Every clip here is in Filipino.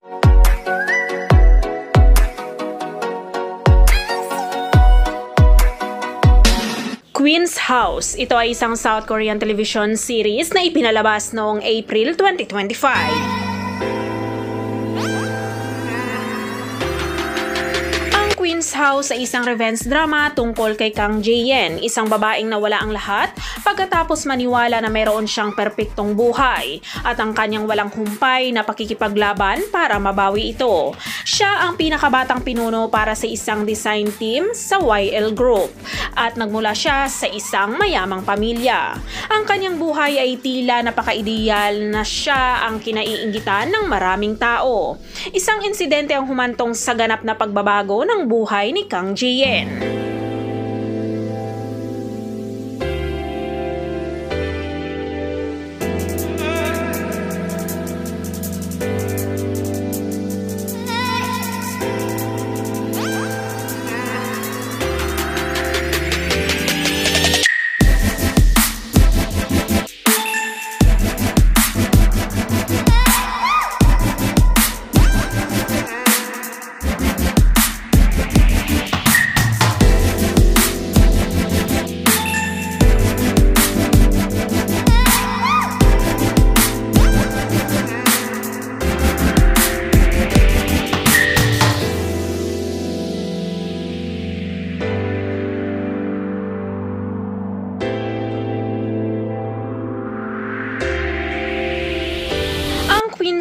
Queen's House. Ito ay isang South Korean television series na ipinalabas noong April 2025. Queen's House ay isang revenge drama tungkol kay Kang Jae-in, isang babaeng nawala ang lahat pagkatapos maniwala na mayroon siyang perpektong buhay at ang kanyang walang humpay na pakikipaglaban para mabawi ito. Siya ang pinakabatang pinuno para sa isang design team sa YL Group at nagmula siya sa isang mayamang pamilya. Ang kanyang buhay ay tila napaka-ideal na siya ang kinaiinggitan ng maraming tao. Isang insidente ang humantong sa ganap na pagbabago ng buhay ni Kang Jae-in.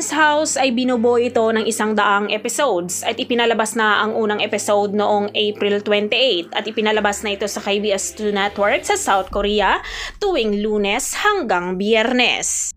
Queen's House ay binubuo ito ng 100 episodes at ipinalabas na ang unang episode noong April 28 at ipinalabas na ito sa KBS2 Network sa South Korea tuwing Lunes hanggang Biyernes.